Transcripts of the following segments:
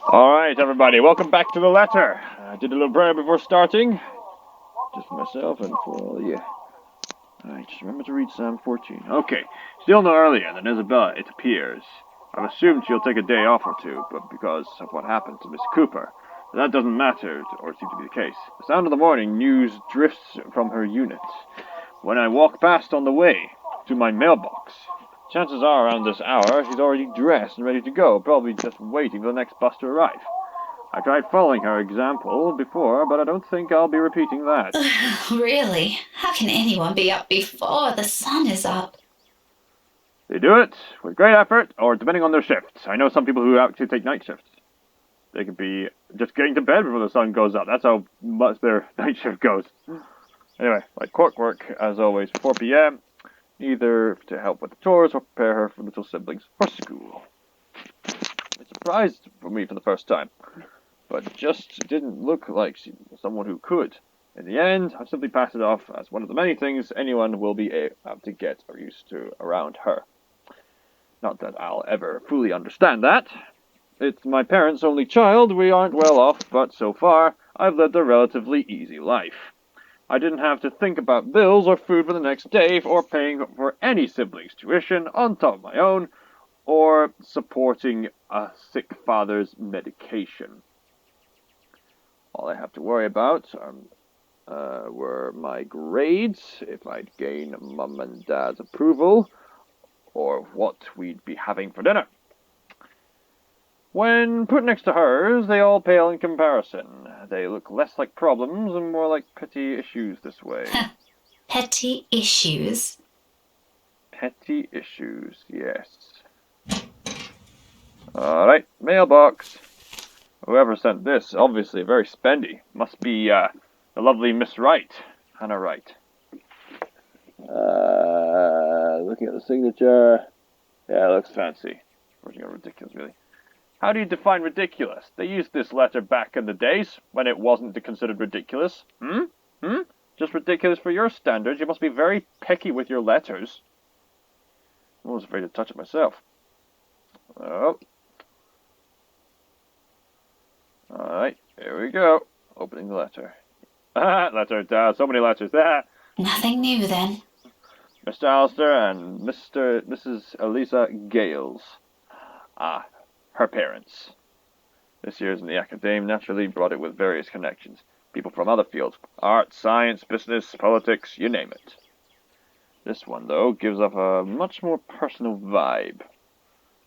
Alright, everybody, welcome back to the letter. I did a little prayer before starting. Just for myself and for all of you. Alright, just remember to read Psalm 14. Okay, still no earlier than Isabella, it appears. I've assumed she'll take a day off or two, but because of what happened to Miss Cooper. But that doesn't matter, or seem to be the case. The sound of the morning news drifts from her unit. When I walk past on the way to my mailbox, chances are around this hour she's already dressed and ready to go, probably just waiting for the next bus to arrive. I tried following her example before, but I don't think I'll be repeating that. Really? How can anyone be up before the sun is up? They do it with great effort, or depending on their shifts. I know some people who actually take night shifts. They could be just getting to bed before the sun goes up. That's how much their night shift goes. Anyway, like clockwork, as always, 4 p.m., either to help with the chores or prepare her for little siblings for school. It surprised for me for the first time, but just didn't look like she was someone who could. In the end, I simply passed it off as one of the many things anyone will be able to get or used to around her. Not that I'll ever fully understand that. It's my parents' only child, we aren't well off, but so far, I've led a relatively easy life. I didn't have to think about bills or food for the next day, or paying for any siblings' tuition on top of my own, or supporting a sick father's medication. All I have to worry about were my grades, if I'd gain Mum and Dad's approval, or what we'd be having for dinner. When put next to hers, they all pale in comparison. They look less like problems and more like petty issues this way. Petty issues? Petty issues, yes. Alright, mailbox. Whoever sent this, obviously very spendy. Must be the lovely Miss Wright, Hannah Wright. Looking at the signature. Yeah, it looks fancy. Ridiculous, really. How do you define ridiculous? They used this letter back in the days when it wasn't considered ridiculous. Just ridiculous for your standards. You must be very picky with your letters. I was afraid to touch it myself. Oh. Alright, here we go. Opening the letter. Letter, so many letters. Nothing new then. Mr. Alistair and Mrs. Elisa Gales. Her parents. This year's in the academe naturally brought it with various connections. People from other fields. Art, science, business, politics, you name it. This one, though, gives off a much more personal vibe.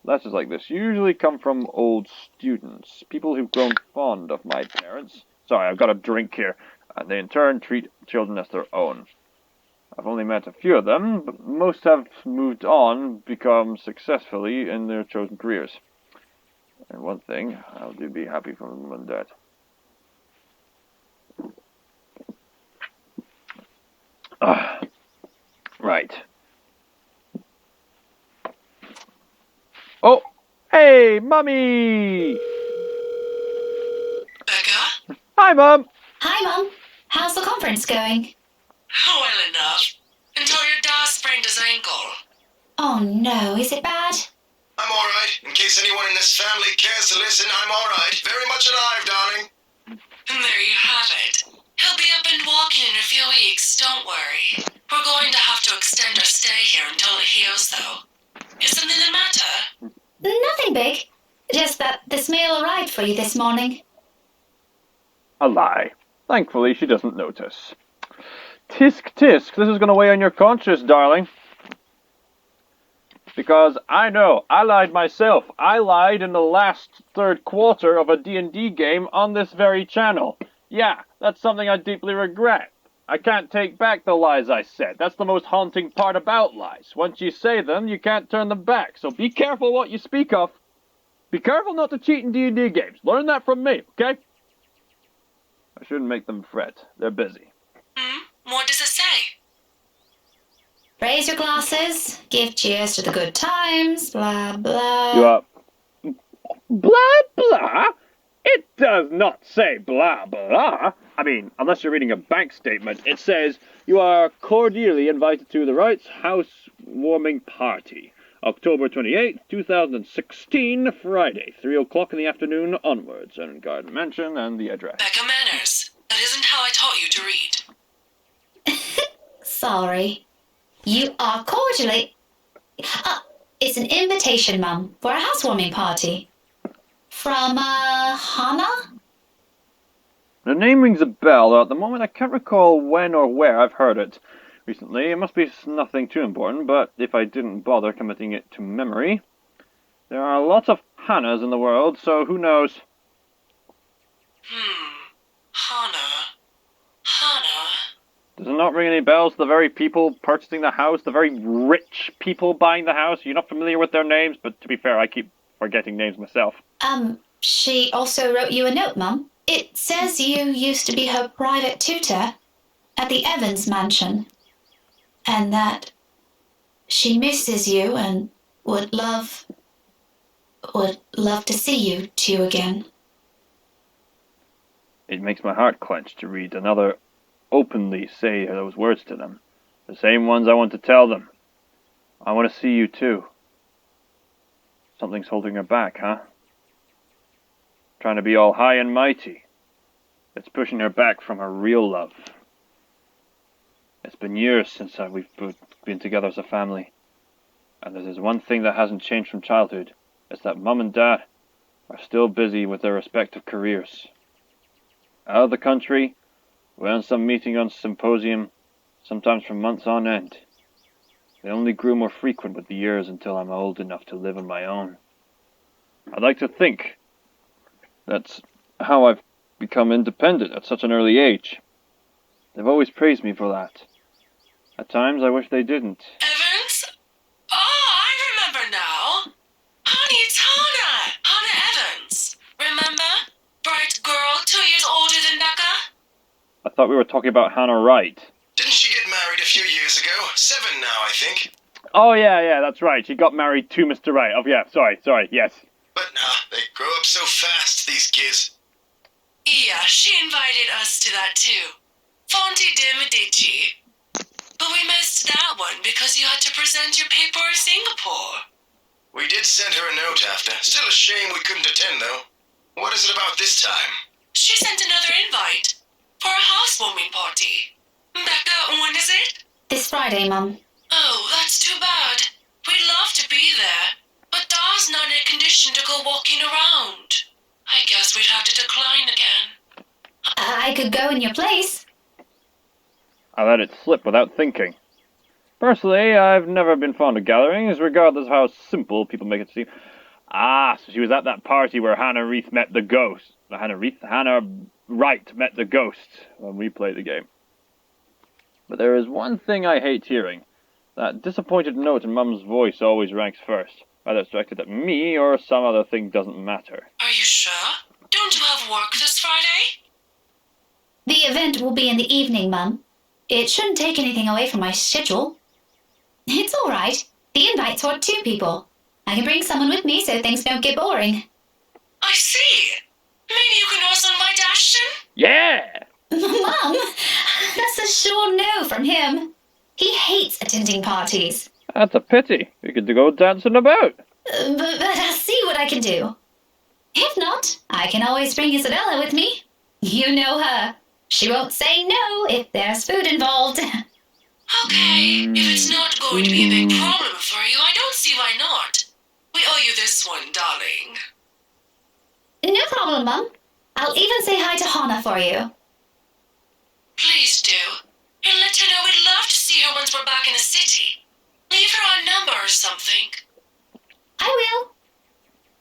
Letters like this usually come from old students, people who've grown fond of my parents. Sorry, I've got a drink here. And they in turn treat children as their own. I've only met a few of them, but most have moved on, become successfully in their chosen careers. And one thing, I do be happy for Mum and Dad. Right. Oh, hey, Mummy! Becca? Hi, Mum! Hi, Mum. How's the conference going? Well enough. Until your dad sprained his ankle. Oh no, is it bad? I'm alright. In case anyone in this family cares to listen, I'm alright. Very much alive, darling. And there you have it. He'll be up and walking in a few weeks, don't worry. We're going to have to extend our stay here until it heals, though. Is something the matter? Nothing big. Just that this mail arrived for you this morning. A lie. Thankfully, she doesn't notice. Tisk, tisk, this is going to weigh on your conscience, darling. Because I know, I lied myself. I lied in the last third quarter of a D&D game on this very channel. Yeah, that's something I deeply regret. I can't take back the lies I said. That's the most haunting part about lies. Once you say them, you can't turn them back. So be careful what you speak of. Be careful not to cheat in D&D games. Learn that from me, okay? I shouldn't make them fret. They're busy. What does it say? Raise your glasses, give cheers to the good times, blah, blah. You are... Blah, blah? It does not say blah, blah. I mean, unless you're reading a bank statement, it says, you are cordially invited to the Wright's housewarming party. October 28th, 2016, Friday, 3 o'clock in the afternoon onwards, and Garden Mansion and the address. Becca Manners. That isn't how I taught you to read. Sorry. You are cordially... it's an invitation, Mum, for a housewarming party. From, Hannah? The name rings a bell, though at the moment I can't recall when or where I've heard it recently. It must be nothing too important, but if I didn't bother committing it to memory... There are lots of Hannahs in the world, so who knows? Hannah. Does it not ring any bells to the very people purchasing the house, the very rich people buying the house? You're not familiar with their names, but to be fair, I keep forgetting names myself. She also wrote you a note, Mum. It says you used to be her private tutor at the Evans mansion, and that she misses you and would love to see you two again. It makes my heart clench to read another openly say those words to them. The same ones I want to tell them. I want to see you too. Something's holding her back, huh? Trying to be all high and mighty. It's pushing her back from her real love. It's been years since we've been together as a family. And there's one thing that hasn't changed from childhood. It's that Mum and Dad are still busy with their respective careers. Out of the country, we're on some meeting on symposium, sometimes for months on end. They only grew more frequent with the years until I'm old enough to live on my own. I'd like to think that's how I've become independent at such an early age. They've always praised me for that. At times I wish they didn't. Evans? Oh, I remember now. Honey, it's Hannah. Hannah Evans. Remember? Bright girl, 2 years older than Becca. I thought we were talking about Hannah Wright. Didn't she get married a few years ago? 7 now, I think. Oh, yeah, that's right. She got married to Mr. Wright. Oh, yeah, sorry, yes. But they grow up so fast, these kids. Yeah, she invited us to that too. Fonte de Medici. But we missed that one because you had to present your paper in Singapore. We did send her a note after. Still a shame we couldn't attend, though. What is it about this time? She sent another invite for a housewarming party. Becca, when is it? This Friday, Mum. Oh, that's too bad. We'd love to be there, but Da's not in a condition to go walking around. I guess we'd have to decline again. I could go in your place. I let it slip without thinking. Personally, I've never been fond of gatherings, regardless of how simple people make it seem. Ah, so she was at that party where Hannah Wright met the ghost when we played the game. But there is one thing I hate hearing. That disappointed note in Mum's voice always ranks first, whether it's directed at me or some other thing doesn't matter. Are you sure? Don't you have work this Friday? The event will be in the evening, Mum. It shouldn't take anything away from my schedule. It's all right. The invite's for 2 people. I can bring someone with me so things don't get boring. I see. Maybe you can also invite Ashton? Yeah! Mum, that's a sure no from him. He hates attending parties. That's a pity. We could go dancing about. But I'll see what I can do. If not, I can always bring Isabella with me. You know her. She won't say no if there's food involved. Okay, if it's not going to be a big problem for you, I don't see why not. We owe you this one, darling. No problem, Mum. I'll even say hi to Hannah for you. Please do. And let her know we'd love to see her once we're back in the city. Leave her our number or something. I will.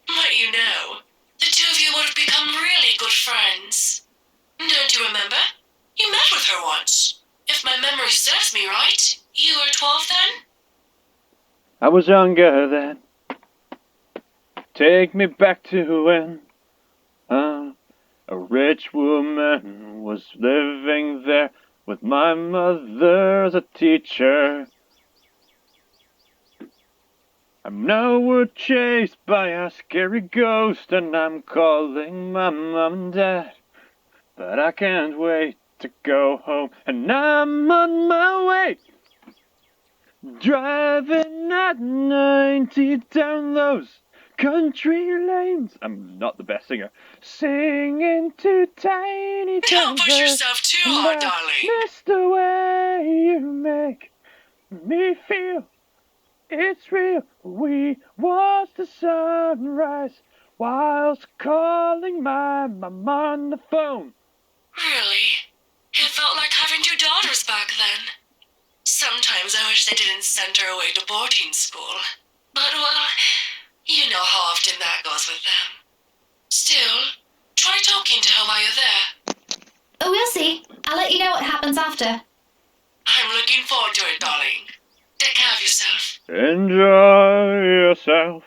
But you know, the 2 of you would have become really good friends. Don't you remember? You met with her once. If my memory serves me right, you were 12 then? I was younger then. Take me back to when a rich woman was living there with my mother as a teacher. And now we're chased by a scary ghost, and I'm calling my mom and dad. But I can't wait to go home, and I'm on my way. Driving at 90 down those country lanes. I'm not the best singer. Singing to tiny Don't push Denver. yourself too And hard, I darling. miss the way you make me feel. It's real. We watch the sunrise whilst calling my mom on the phone. Really? It felt like having two daughters back then. Sometimes I wish they didn't send her away to boarding school. But, well, you know how often that goes with them. Still, try talking to her while you're there. Oh, we'll see. I'll let you know what happens after. I'm looking forward to it, darling. Take care of yourself. Enjoy yourself.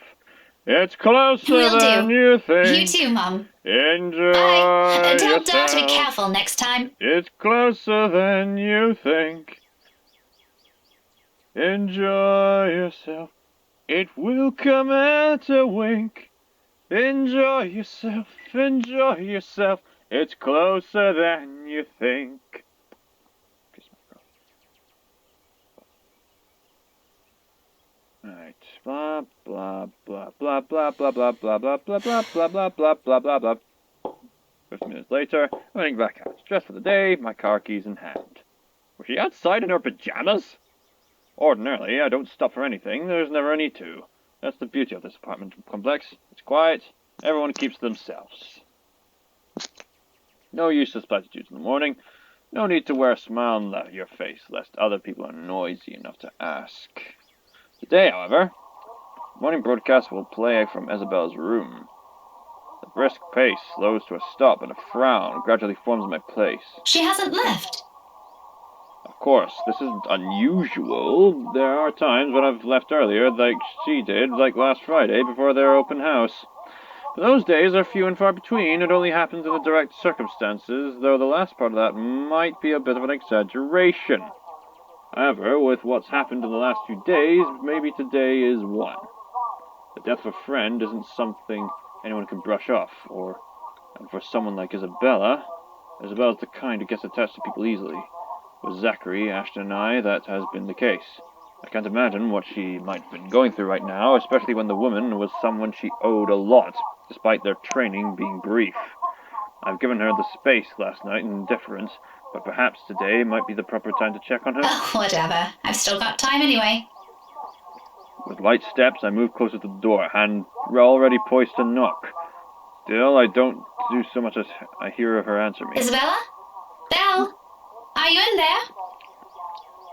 It's closer Will than do. you think. You too, Mum. Enjoy Bye. Tell Dad to be yourself. careful next time. It's closer than you think. Enjoy yourself. It will come at a wink. Enjoy yourself. Enjoy yourself. It's closer than you think. Alright. Blah blah blah blah blah blah blah blah blah blah blah blah blah blah blah blah blah. 15 minutes later, I'm heading back out. Dressed for the day, my car keys in hand. Was she outside in her pajamas? Ordinarily, I don't stop for anything. There's never a need to. That's the beauty of this apartment complex. It's quiet. Everyone keeps to themselves. No useless platitudes in the morning. No need to wear a smile on your face, lest other people are noisy enough to ask. Today, however, morning broadcast will play from Isabella's room. The brisk pace slows to a stop, and a frown gradually forms in my place. She hasn't left. Of course, this isn't unusual. There are times when I've left earlier, like she did, like last Friday, before their open house. But those days are few and far between. It only happens in the direct circumstances, though the last part of that might be a bit of an exaggeration. However, with what's happened in the last few days, maybe today is one. The death of a friend isn't something anyone can brush off, and for someone like Isabella's the kind who gets attached to people easily. With Zachary, Ashton, and I, that has been the case. I can't imagine what she might have been going through right now, especially when the woman was someone she owed a lot, despite their training being brief. I've given her the space last night in deference, but perhaps today might be the proper time to check on her. Oh, whatever. I've still got time anyway. With light steps, I move closer to the door, hand already poised to knock. Still, I don't do so much as I hear her answer me. Isabella? Belle? Are you in there?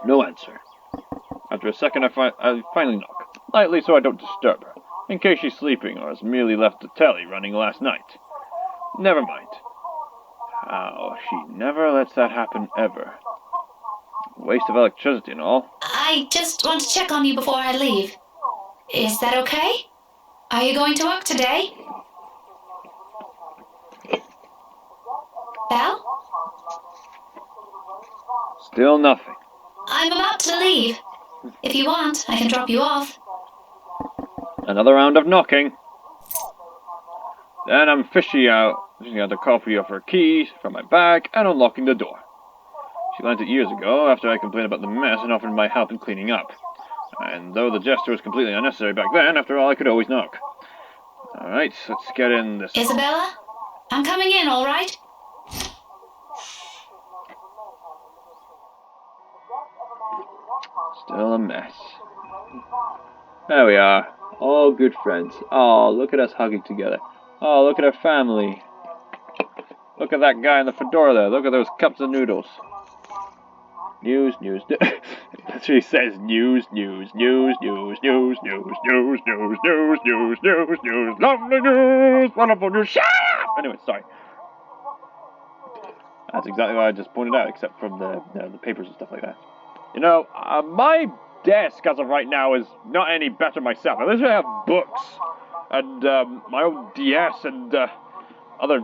No answer. After a second, I finally knock, lightly so I don't disturb her, in case she's sleeping or has merely left the telly running last night. Never mind. How she never lets that happen ever. Waste of electricity and all. I just want to check on you before I leave. Is that okay? Are you going to work today? Belle? Still nothing. I'm about to leave. If you want, I can drop you off. Another round of knocking. Then I'm fishing out a copy of her keys from my bag and unlocking the door. She lent it years ago after I complained about the mess and offered my help in cleaning up. And though the gesture was completely unnecessary back then, after all, I could always knock. Alright, let's get in this. Isabella? I'm coming in, all right? Still a mess. There we are. All good friends. Oh, look at us hugging together. Oh, look at our family. Look at that guy in the fedora there. Look at those cups of noodles. News. That's what he says. News. Lovely news. Wonderful news. Shut up! Anyway, sorry. That's exactly what I just pointed out, except from the papers and stuff like that. You know, my desk as of right now is not any better myself. At least I have books and my own DS and other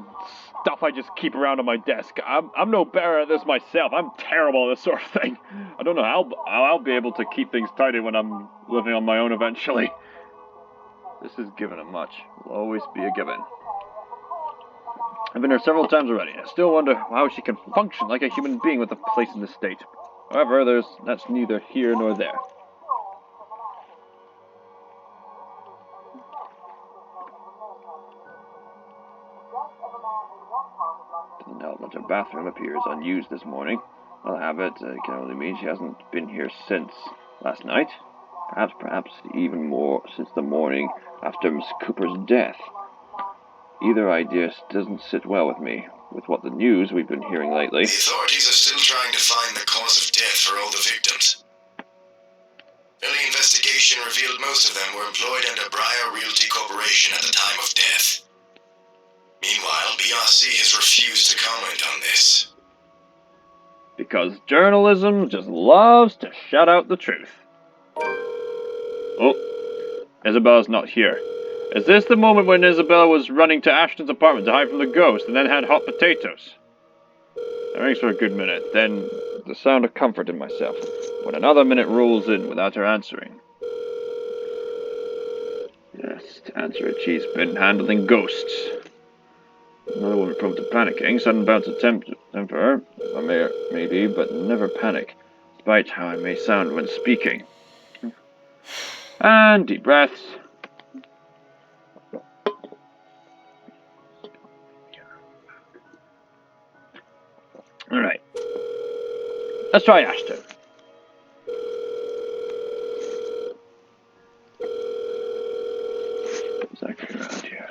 stuff I just keep around on my desk. I'm no better at this myself. I'm terrible at this sort of thing. I don't know how I'll be able to keep things tidy when I'm living on my own eventually. This is given a much. Will always be a given. I've been here several times already. I still wonder how she can function like a human being with a place in this state. However, that's neither here nor there. but her bathroom appears unused this morning. I'll have it. It can only mean she hasn't been here since last night. Perhaps even more since the morning after Miss Cooper's death. Either idea doesn't sit well with me, with what the news we've been hearing lately. The authorities are still trying to find the cause of death for all the victims. Early investigation revealed most of them were employed under Briar Realty Corporation at the time of death. Meanwhile, BRC has refused to comment on this. Because journalism just loves to shut out the truth. Oh, Isabella's not here. Is this the moment when Isabella was running to Ashton's apartment to hide from the ghost and then had hot potatoes? That rings for a good minute, then the sound of comfort in myself, when another minute rolls in without her answering. Yes, to answer it, she's been handling ghosts. Another woman prone to panicking, sudden bouts of temper, maybe, but never panic, despite how I may sound when speaking. And deep breaths. Alright. Let's try Ashton. Exactly around here.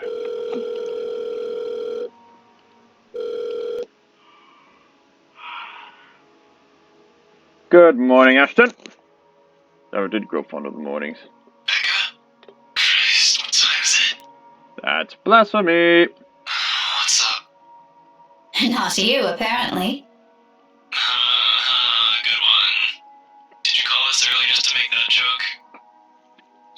Good morning, Ashton. Never did grow fond of the mornings. Becca? Christ, what time is it? That's blasphemy. What's up? Not you, apparently. Good one. Did you call us early just to make that joke?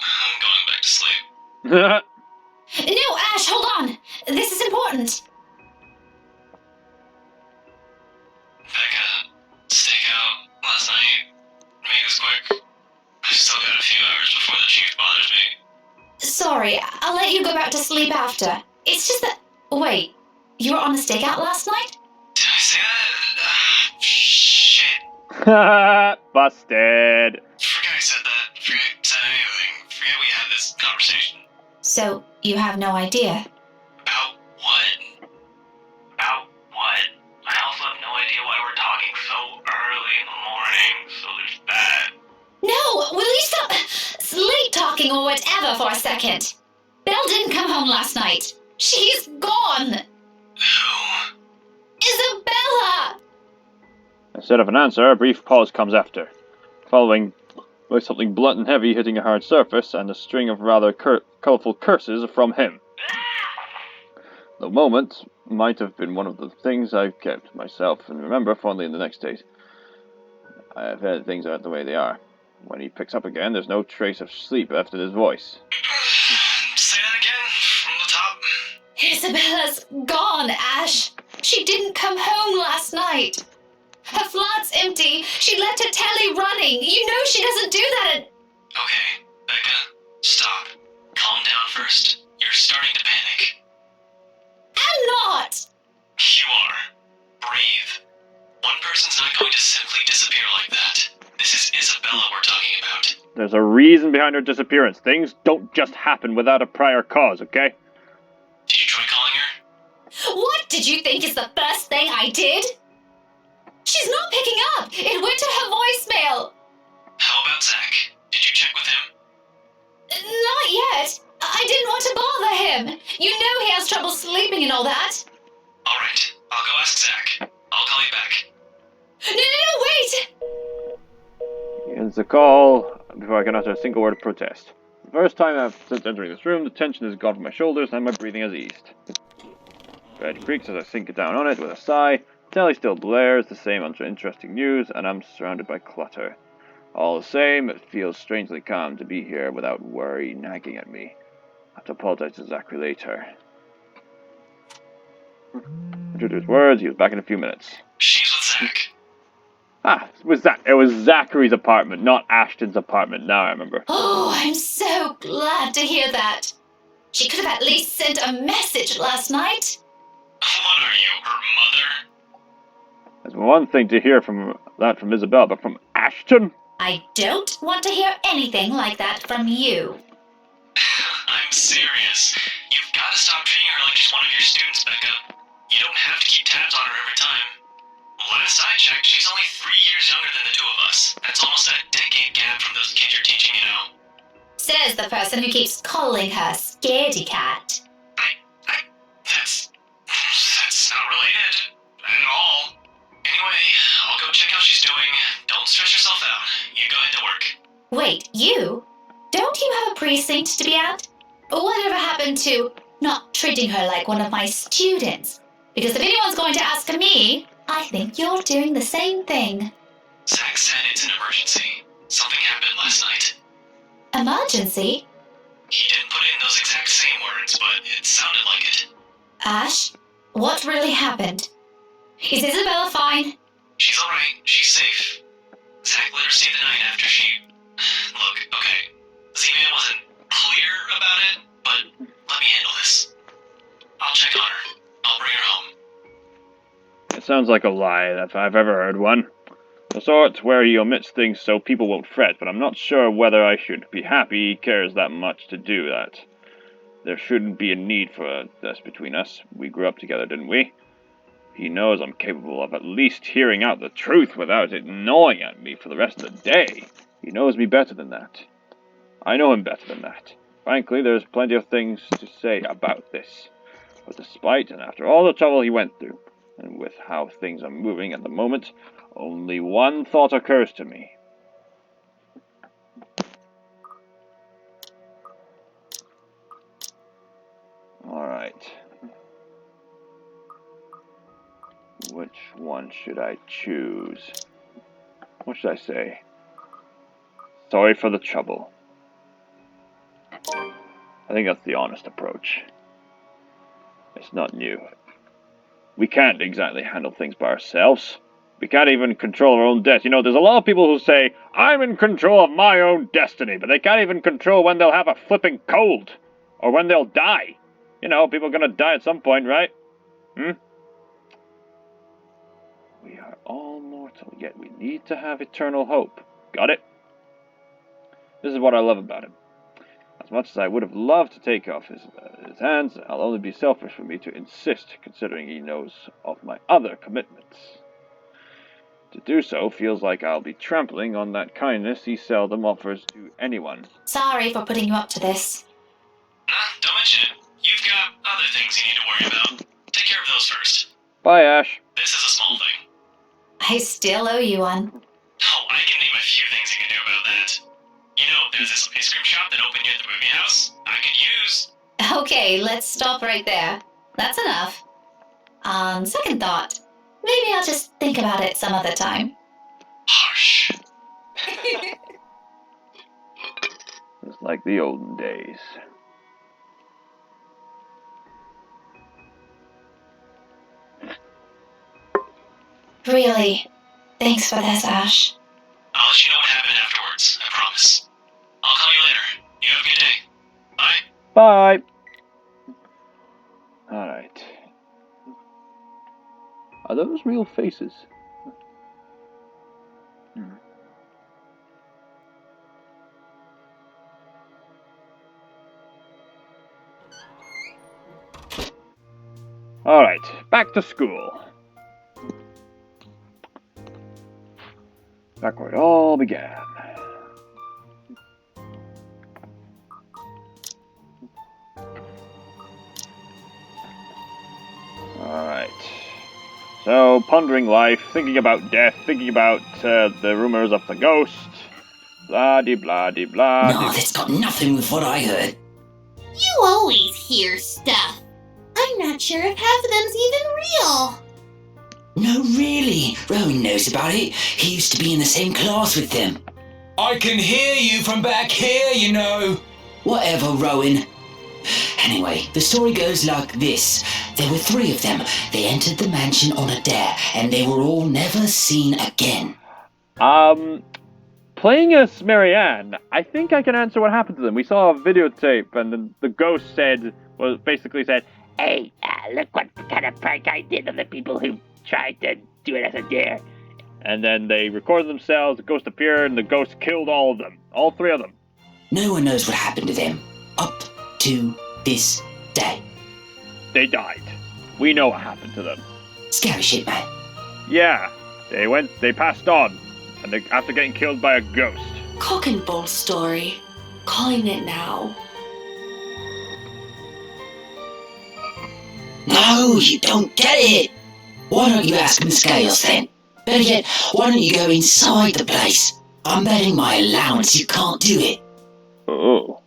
I'm going back to sleep. No, Ash, hold on. This is important. Becca, stakeout last night. Make this quick. I've still got a few hours before the chief bothers me. Sorry, I'll let you go back to sleep after. It's just that... Wait, you were on a stakeout last night? Did I say that? Shit. Busted. Forget I said that. Forget I said anything. Forget we had this conversation. So, you have no idea? About what? About what? I also have no idea why we're talking so early in the morning, so there's that. No, will you stop sleep talking or whatever for a second? Belle didn't come home last night. She's gone. Who? Isabella! Instead of an answer, a brief pause comes after, following by something blunt and heavy hitting a hard surface and a string of rather colourful curses from him. The moment might have been one of the things I've kept myself and remember fondly in the next days. I've had things out the way they are. When he picks up again, there's no trace of sleep left in his voice. Say that again, from the top. Isabella's gone, Ash. She didn't come home last night. Her flat's empty. She left her telly running. You know she doesn't do that at... Okay, Becca, stop. Calm down first. You're starting to panic. I'm not! You are. Breathe. One person's not going to simply disappear like that. This is Isabella we're talking about. There's a reason behind her disappearance. Things don't just happen without a prior cause, okay? Did you try calling her? What did you think is the first thing I did? She's not picking up. It went to her voicemail. How about Zach? Did you check with him? Not yet. I didn't want to bother him. You know he has trouble sleeping and all that. Alright, I'll go ask Zach. I'll call you back. No, wait! He ends the call before I can utter a single word of protest. The first time since entering this room, the tension has gone from my shoulders and my breathing has eased. Bed creaks as I sink it down on it with a sigh. Telly still blares the same uninteresting news, and I'm surrounded by clutter. All the same, it feels strangely calm to be here without worry nagging at me. I have to apologize to Zachary later. True to his words, he was back in a few minutes. She's with Zach. It was Zachary's apartment, not Ashton's apartment. Now I remember. Oh, I'm so glad to hear that. She could have at least sent a message last night. What are you, her mother? It's one thing to hear from Isabel, but from Ashton? I don't want to hear anything like that from you. I'm serious. You've got to stop treating her like she's one of your students, Becca. You don't have to keep tabs on her every time. Last I checked, she's only 3 years younger than the two of us. That's almost a decade gap from those kids you're teaching, you know. Says the person who keeps calling her Scaredy Cat. That's not related at all. Anyway, I'll go check how she's doing. Don't stress yourself out. You go ahead to work. Wait, you? Don't you have a precinct to be at? Whatever happened to not treating her like one of my students? Because if anyone's going to ask me, I think you're doing the same thing. Zach said it's an emergency. Something happened last night. Emergency? He didn't put in those exact same words, but it sounded like it. Ash, what really happened? Is Isabella fine? She's alright. She's safe. Zach let her stay the night after she... Look, okay. Z-Man wasn't clear about it, but let me handle this. I'll check on her. I'll bring her home. It sounds like a lie, if I've ever heard one. The sort where he omits things so people won't fret, but I'm not sure whether I should be happy he cares that much to do that. There shouldn't be a need for this between us. We grew up together, didn't we? He knows I'm capable of at least hearing out the truth without it gnawing at me for the rest of the day. He knows me better than that. I know him better than that. Frankly, there's plenty of things to say about this. But despite and after all the trouble he went through, and with how things are moving at the moment, only one thought occurs to me. Alright. Which one should I choose? What should I say? Sorry for the trouble. I think that's the honest approach. It's not new. We can't exactly handle things by ourselves. We can't even control our own death. You know, there's a lot of people who say, I'm in control of my own destiny, but they can't even control when they'll have a flipping cold. Or when they'll die. You know, people are gonna die at some point, right? We are all mortal, yet we need to have eternal hope. Got it? This is what I love about him. As much as I would have loved to take off his hands, I'll only be selfish for me to insist, considering he knows of my other commitments. To do so feels like I'll be trampling on that kindness he seldom offers to anyone. Sorry for putting you up to this. Don't mention it. You've got other things you need to worry about. Take care of those first. Bye, Ash. This is a small thing. I still owe you one. Oh, I can name a few things you can do about that. You know, there's this ice cream shop that opened near the movie house. I could use. Okay, let's stop right there. That's enough. On second thought, maybe I'll just think about it some other time. Harsh. It's like the olden days. Really, thanks for this, Ash. I'll let you know what happened afterwards. I promise. I'll call you later. You have a good day. Bye. Bye. Alright. Are those real faces? Alright, back to school. Back where it all began. Alright. So, pondering life, thinking about death, thinking about the rumors of the ghost. Blah-de-blah-de-blah. No, that's got nothing with what I heard. You always hear stuff. I'm not sure if half of them's even real. No, really. Rowan knows about it. He used to be in the same class with them. I can hear you from back here, you know. Whatever, Rowan. Anyway, the story goes like this. There were 3 of them. They entered the mansion on a dare, and they were all never seen again. Playing as Marianne, I think I can answer what happened to them. We saw a videotape, and then the ghost basically said, Hey, look what kind of prank I did on the people who tried to do it as a dare. and then they recorded themselves, the ghost appeared, and the ghost killed all of them. All 3 of them. No one knows what happened to them. Up to this day. They died. We know what happened to them. Scary shit, man. Yeah, they passed on, and after getting killed by a ghost. Cock and bull story. Calling it now. No, you don't get it. Why don't you ask Miss Gales then? Better yet, why don't you go inside the place? I'm betting my allowance you can't do it. Oh.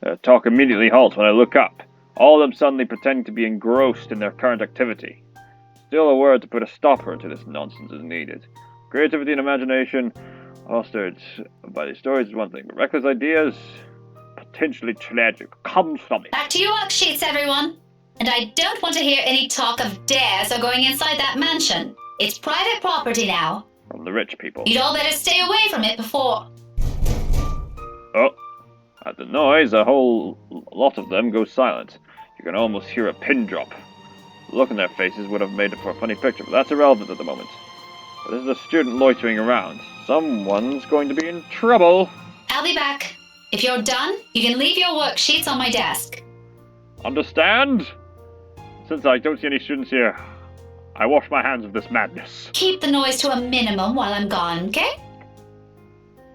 Their talk immediately halts when I look up, all of them suddenly pretending to be engrossed in their current activity. Still a word to put a stopper to this nonsense is needed. Creativity and imagination, fostered by these stories is one thing, but reckless ideas, potentially tragic, comes from it. Back to your worksheets, everyone. And I don't want to hear any talk of dares or going inside that mansion. It's private property now. From the rich people. You'd all better stay away from it before... Oh, at the noise, a whole lot of them go silent. You can almost hear a pin drop. The look in their faces would have made it for a funny picture, but that's irrelevant at the moment. But this is a student loitering around. Someone's going to be in trouble. I'll be back. If you're done, you can leave your worksheets on my desk. Understand? Since I don't see any students here, I wash my hands of this madness. Keep the noise to a minimum while I'm gone, okay?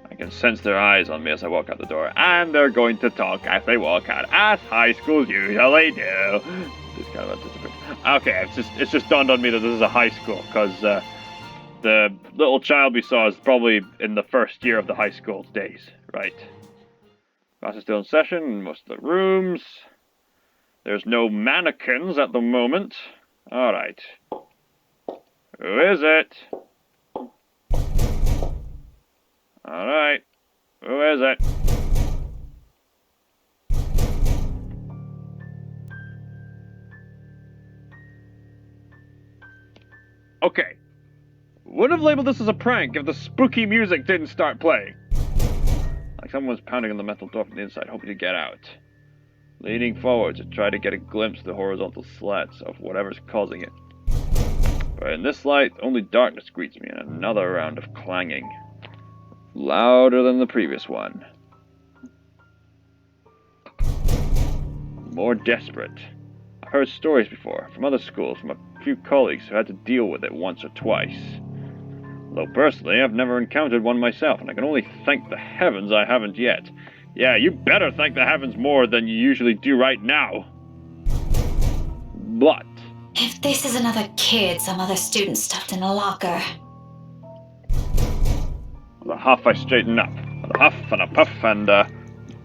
I can sense their eyes on me as I walk out the door, and they're going to talk as they walk out, as high schools usually do. Just kind of anticipate. Okay, it's just dawned on me that this is a high school, because the little child we saw is probably in the first year of the high school days, right? Class is still in session in most of the rooms. There's no mannequins at the moment. Alright. Who is it? Alright. Who is it? Okay. Would have labeled this as a prank if the spooky music didn't start playing. Like someone was pounding on the metal door from the inside, hoping to get out. Leaning forward to try to get a glimpse of the horizontal slats of whatever's causing it. But in this light, only darkness greets me and another round of clanging. Louder than the previous one. More desperate. I've heard stories before, from other schools, from a few colleagues who had to deal with it once or twice. Though personally, I've never encountered one myself, and I can only thank the heavens I haven't yet. Yeah, you better thank the heavens more than you usually do right now. But If this is another kid some other student stuffed in a locker... with a huff, I straighten up. With a huff and a puff and,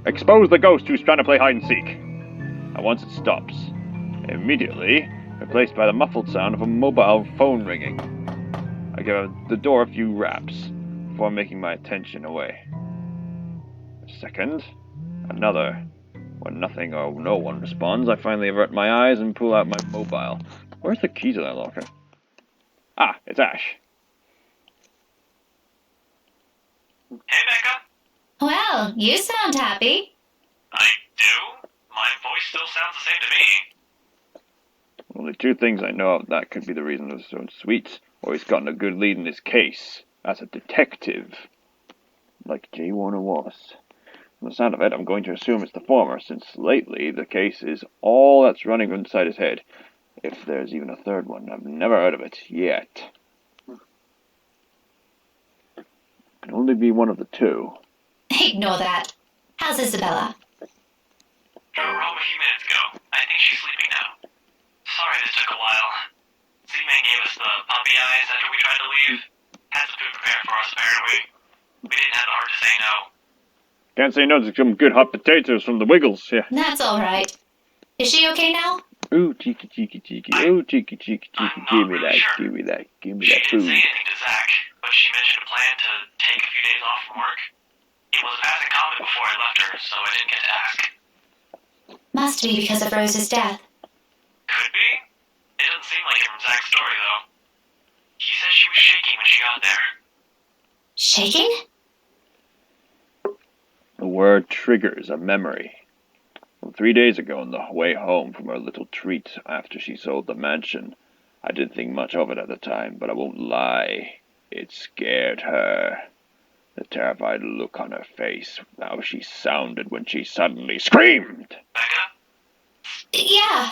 expose the ghost who's trying to play hide and seek. And once it stops, immediately replaced by the muffled sound of a mobile phone ringing. I give the door a few raps before making my attention away. A second, another. When nothing or no one responds, I finally avert my eyes and pull out my mobile. Where's the key to that locker? Ah, it's Ash. Hey, Becca. Well, you sound happy. I do? My voice still sounds the same to me. Only two things I know of that could be the reason it was so sweet, or he's gotten a good lead in this case, as a detective. Like J. Warner Wallace. From the sound of it, I'm going to assume it's the former, since lately the case is all that's running inside his head. If there's even a third one, I've never heard of it, yet. It can only be one of the two. Ignore that. How's Isabella? Drove her home a few minutes ago. I think she's sleeping now. Sorry this took a while. Z-Man gave us the puppy eyes after we tried to leave. Had some food prepared for us, apparently. We didn't have the heart to say no. Can't say no to some good hot potatoes from the Wiggles, yeah. That's all right. Is she okay now? Ooh, cheeky, cheeky, cheeky. Ooh, cheeky, cheeky, cheeky. Give me that, give me that, give me She that didn't food. say anything to Zach, but she mentioned a plan to take a few days off from work. It was a passing comment before I left her, so I didn't get to ask. Must be because of Rose's death. Could be. It doesn't seem like it from Zach's story, though. He said she was shaking when she got there. Shaking? The word triggers a memory. From 3 days ago on the way home from her little treat after she sold the mansion. I didn't think much of it at the time, but I won't lie. It scared her. The terrified look on her face, how she sounded when she suddenly screamed. Becca? Yeah,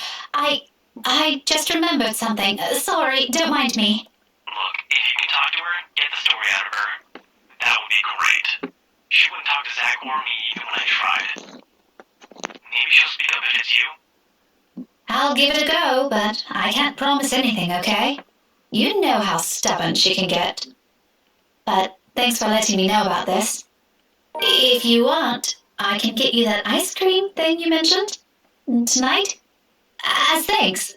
I just remembered something. Sorry, don't mind me. Look, if you can talk to her, get the story out of her. That would be great. She wouldn't talk to Zach or me even when I tried. Maybe she'll speak up if it's you. I'll give it a go, but I can't promise anything, okay? You know how stubborn she can get. But thanks for letting me know about this. If you want, I can get you that ice cream thing you mentioned tonight. As thanks.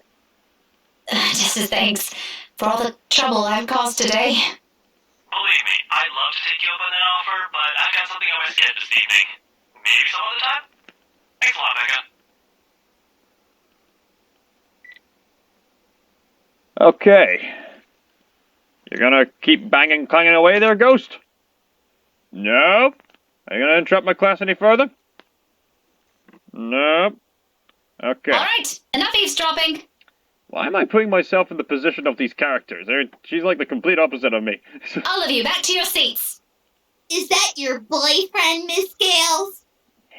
Just as thanks for all the trouble I've caused today. Believe me, I'd love to take you up on that offer, but I've got something on my schedule this evening. Maybe some other time? Thanks a lot, Becca. Okay. You're gonna keep banging, clanging away there, Ghost? Nope. Are you gonna interrupt my class any further? Nope. Okay. All right, enough eavesdropping. Why am I putting myself in the position of these characters? She's like the complete opposite of me. All of you, back to your seats. Is that your boyfriend, Miss Gales?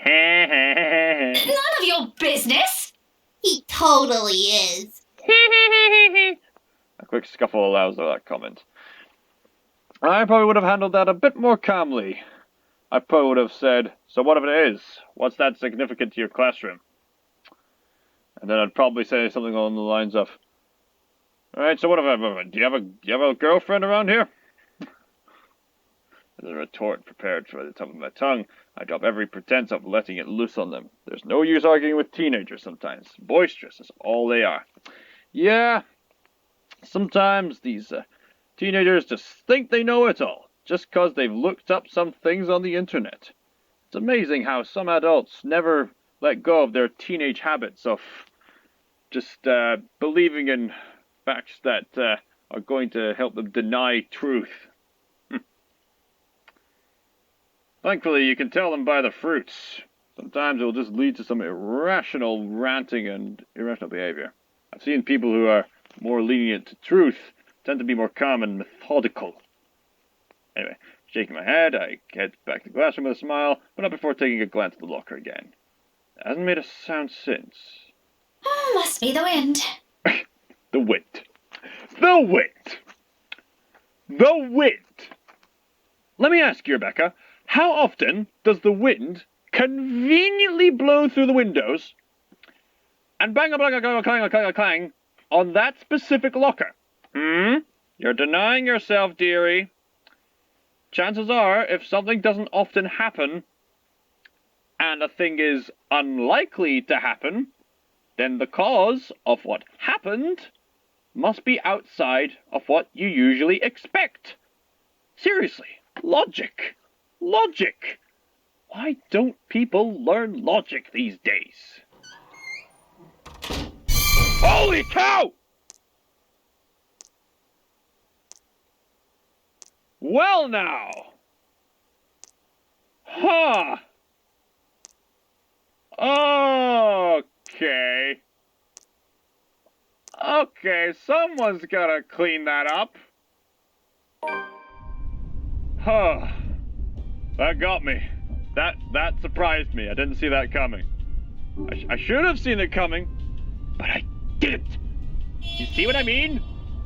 None of your business. He totally is. A quick scuffle allows that comment. I probably would have handled that a bit more calmly. I probably would have said, so what if it is? What's that significant to your classroom? And then I'd probably say something along the lines of, alright, so what if do you have a girlfriend around here? As a retort prepared for the top of my tongue, I drop every pretense of letting it loose on them. There's no use arguing with teenagers sometimes. Boisterous is all they are. Yeah, sometimes these teenagers just think they know it all, just because they've looked up some things on the internet. It's amazing how some adults never let go of their teenage habits of just believing in facts that are going to help them deny truth. Thankfully, you can tell them by the fruits. Sometimes it will just lead to some irrational ranting and irrational behavior. I've seen people who are more lenient to truth tend to be more calm and methodical. Anyway, shaking my head, I head back to the classroom with a smile, but not before taking a glance at the locker again. It hasn't made a sound since. Must be the wind. The wind. The wind! The wind! Let me ask you, Rebecca, how often does the wind conveniently blow through the windows and bang a bang a clang a clang a clang a clang on that specific locker? You're denying yourself, dearie. Chances are, if something doesn't often happen, and a thing is unlikely to happen, then the cause of what happened must be outside of what you usually expect. Seriously, logic. Logic! Why don't people learn logic these days? Holy cow! Well now! Huh! Okay. Okay, someone's gotta clean that up. Huh. That got me. That surprised me. I didn't see that coming. I should have seen it coming, but I didn't. You see what I mean?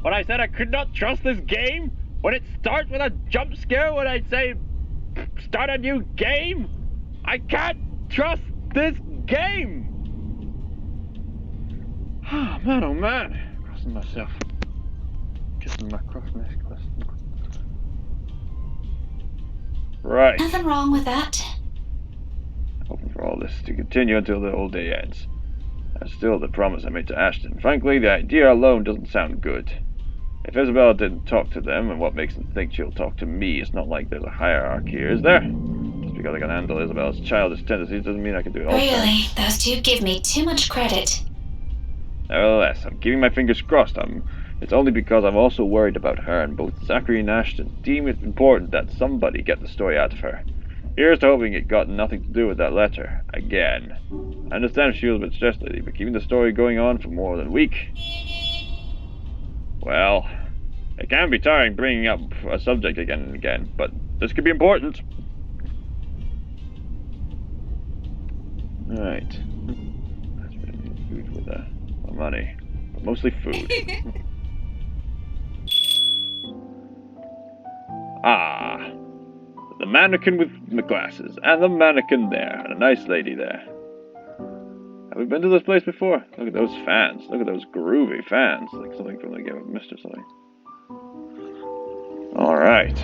When I said I could not trust this game? When it starts with a jump scare, when I say start a new game? I can't trust this game! Oh man. Crossing myself. Kissing my cross necklace. Right. Nothing wrong with that. Hoping for all this to continue until the whole day ends. That's still the promise I made to Ashton. Frankly, the idea alone doesn't sound good. If Isabella didn't talk to them, and what makes them think she'll talk to me, it's not like there's a hierarchy here, is there? Just because I can handle Isabella's childish tendencies doesn't mean I can do it all the time. Really, those two give me too much credit. Nevertheless, I'm keeping my fingers crossed. It's only because I'm also worried about her, and both Zachary and Ashton deem it important that somebody get the story out of her. Here's to hoping it got nothing to do with that letter. Again. I understand she was a bit stressed lately, but keeping the story going on for more than a week... Well, it can be tiring bringing up a subject again and again, but this could be important. Right. That's been food with my money. but mostly food. Ah, the mannequin with the glasses, and the mannequin there, and a nice lady there. Have we been to this place before? Look at those fans. Look at those groovy fans. Like something from the Game of Mist or something. Alright.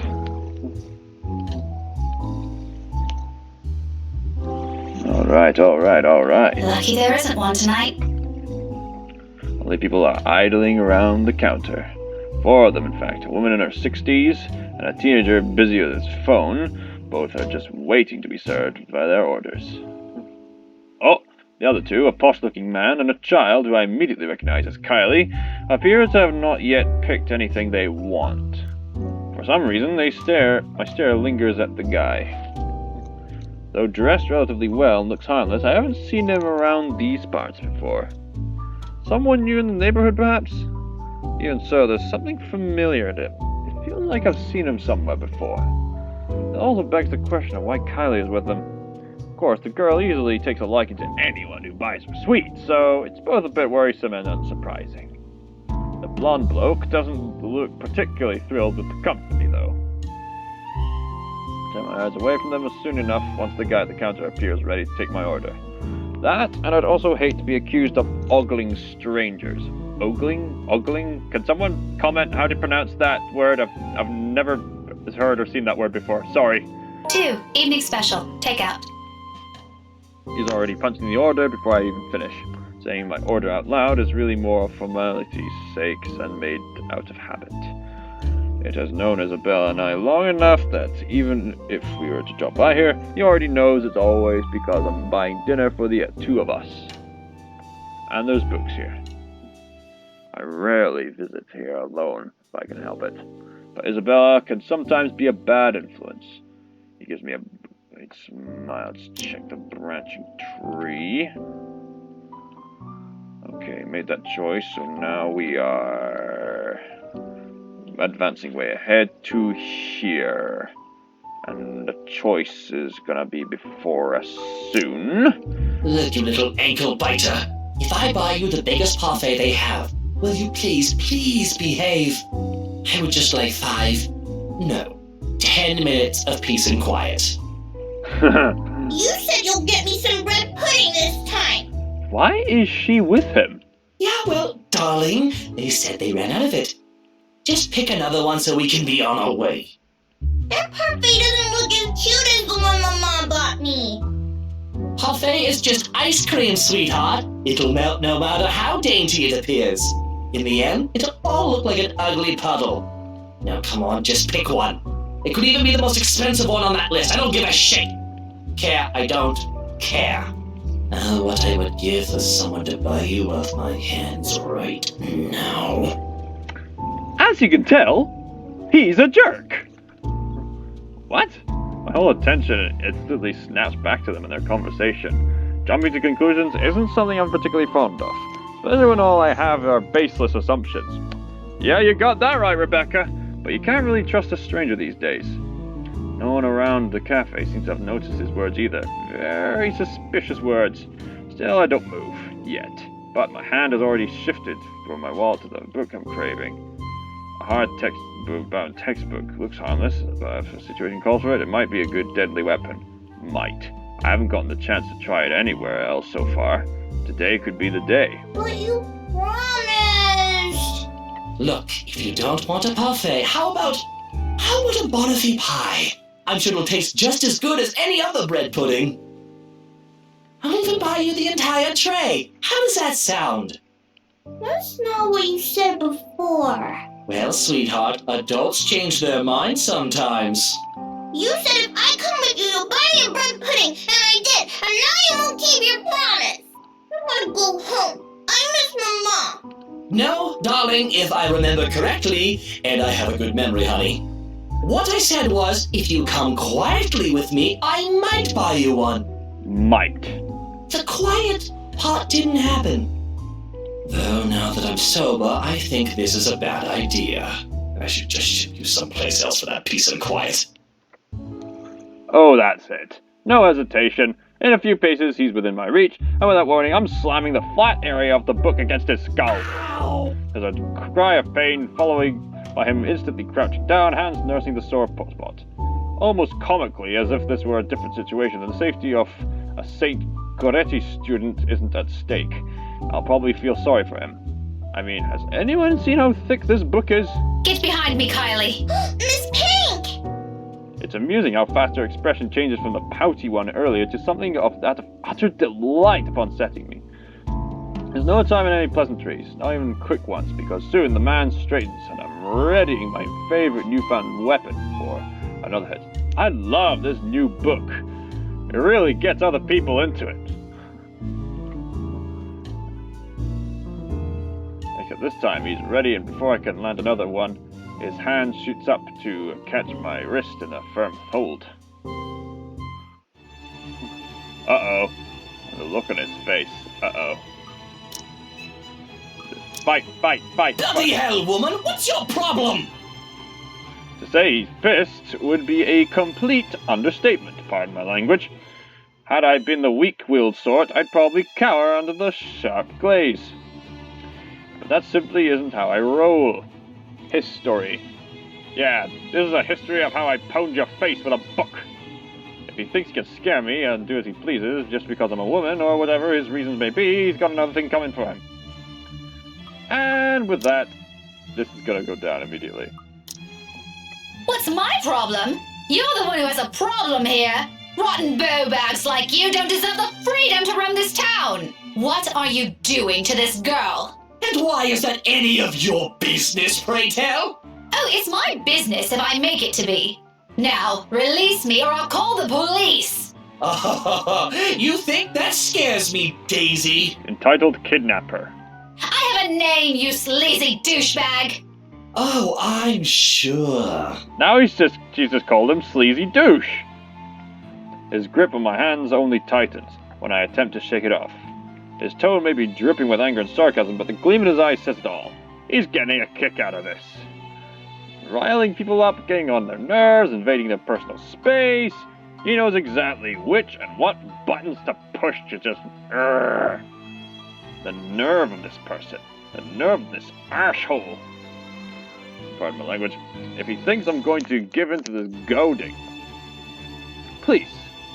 Alright. Lucky there isn't one tonight. Only people are idling around the counter. 4 of them, in fact. A woman in her 60s and a teenager busy with his phone. Both are just waiting to be served by their orders. Oh, the other 2, a posh-looking man and a child who I immediately recognize as Kylie, appear to have not yet picked anything they want. For some reason, my stare lingers at the guy. Though dressed relatively well and looks harmless, I haven't seen him around these parts before. Someone new in the neighborhood, perhaps? Even so, there's something familiar to him. It feels like I've seen him somewhere before. It also begs the question of why Kylie is with them. Of course, the girl easily takes a liking to anyone who buys her sweets, so it's both a bit worrisome and unsurprising. The blonde bloke doesn't look particularly thrilled with the company, though. Turn my eyes away from them soon enough once the guy at the counter appears ready to take my order. That, and I'd also hate to be accused of ogling strangers. Ogling? Ogling? Can someone comment how to pronounce that word? I've never heard or seen that word before. Sorry. 2, evening special, takeout. He's already punching the order before I even finish. Saying my order out loud is really more formality's sake and made out of habit. It has known Isabella and I long enough that even if we were to drop by here, he already knows it's always because I'm buying dinner for the 2 of us. And there's books here. I rarely visit here alone, if I can help it. But Isabella can sometimes be a bad influence. He gives me a great smile. Let's check the branching tree. Okay, made that choice, so now we are advancing way ahead to here. And the choice is gonna be before us soon. Look, you little ankle biter. If I buy you the biggest parfait they have, will you please behave? I would just like 10 minutes of peace and quiet. You said you'll get me some bread pudding this time. Why is she with him? Yeah, well, darling, they said they ran out of it. Just pick another one so we can be on our way. That parfait doesn't look as cute as the one my mom bought me. Parfait is just ice cream, sweetheart. It'll melt no matter how dainty it appears. In the end, it'll all look like an ugly puddle. Now come on, just pick one. It could even be the most expensive one on that list. I don't give a shit. I don't care. What I would give for someone to buy you off my hands right now. As you can tell, he's a jerk. What? My whole attention instantly snaps back to them in their conversation. Jumping to conclusions isn't something I'm particularly fond of, especially when all I have are baseless assumptions. Yeah, you got that right, Rebecca, but you can't really trust a stranger these days. No one around the cafe seems to have noticed his words either. Very suspicious words. Still, I don't move, yet. But my hand has already shifted from my wallet to the book I'm craving. A hard textbook-bound textbook looks harmless, but if a situation calls for it, it might be a good deadly weapon. Might. I haven't gotten the chance to try it anywhere else so far. Today could be the day. But you promised. Look, if you don't want a parfait, how about a Bonifay pie? I'm sure it'll taste just as good as any other bread pudding. I'll even buy you the entire tray. How does that sound? That's not what you said before. Well, sweetheart, adults change their minds sometimes. You said if I come with you, you'll buy me a bread pudding, and I did, and now you won't keep your promise. I want to go home. I miss my mom. No, darling, if I remember correctly, and I have a good memory, honey. What I said was, if you come quietly with me, I might buy you one. Might. The quiet part didn't happen. Though now that I'm sober, I think this is a bad idea. I should just ship you someplace else for that peace and quiet. Oh, that's it. No hesitation. In a few paces, he's within my reach, and without warning, I'm slamming the flat area of the book against his skull. There's a cry of pain, following by him instantly crouching down, hands nursing the sore spot. Almost comically, as if this were a different situation, and the safety of a St. Goretti student isn't at stake. I'll probably feel sorry for him. I mean, has anyone seen how thick this book is? Get behind me, Kylie. Miss Pink! It's amusing how fast her expression changes from the pouty one earlier to something of that of utter delight upon setting me. There's no time in any pleasantries, not even quick ones, because soon the man straightens and I'm readying my favorite newfound weapon for another hit. I love this new book. It really gets other people into it. Except this time he's ready, and before I can land another one, his hand shoots up to catch my wrist in a firm hold. Uh-oh. The look on his face. Uh-oh. Fight, fight, fight! Bloody fight. hell, woman! What's your problem? To say he's pissed would be a complete understatement, pardon my language. Had I been the weak-willed sort, I'd probably cower under the sharp glaze. But that simply isn't how I roll. History. Yeah, this is a history of how I pound your face with a book. If he thinks he can scare me and do as he pleases just because I'm a woman, or whatever his reasons may be, he's got another thing coming for him. And with that, this is gonna go down immediately. What's my problem? You're the one who has a problem here. Rotten bowbags like you don't deserve the freedom to roam this town. What are you doing to this girl? And why is that any of your business, pray tell? Oh, it's my business if I make it to be. Now, release me or I'll call the police. Oh, you think that scares me, Daisy? Entitled Kidnapper. I have a name, you sleazy douchebag. Oh, I'm sure. Now she's just called him Sleazy Douche. His grip on my hands only tightens when I attempt to shake it off. His tone may be dripping with anger and sarcasm, but the gleam in his eyes says it all. He's getting a kick out of this. Riling people up, getting on their nerves, invading their personal space. He knows exactly which and what buttons to push to just... Urgh. The nerve of this person. The nerve of this arsehole. Pardon my language. If he thinks I'm going to give in to this goading, please,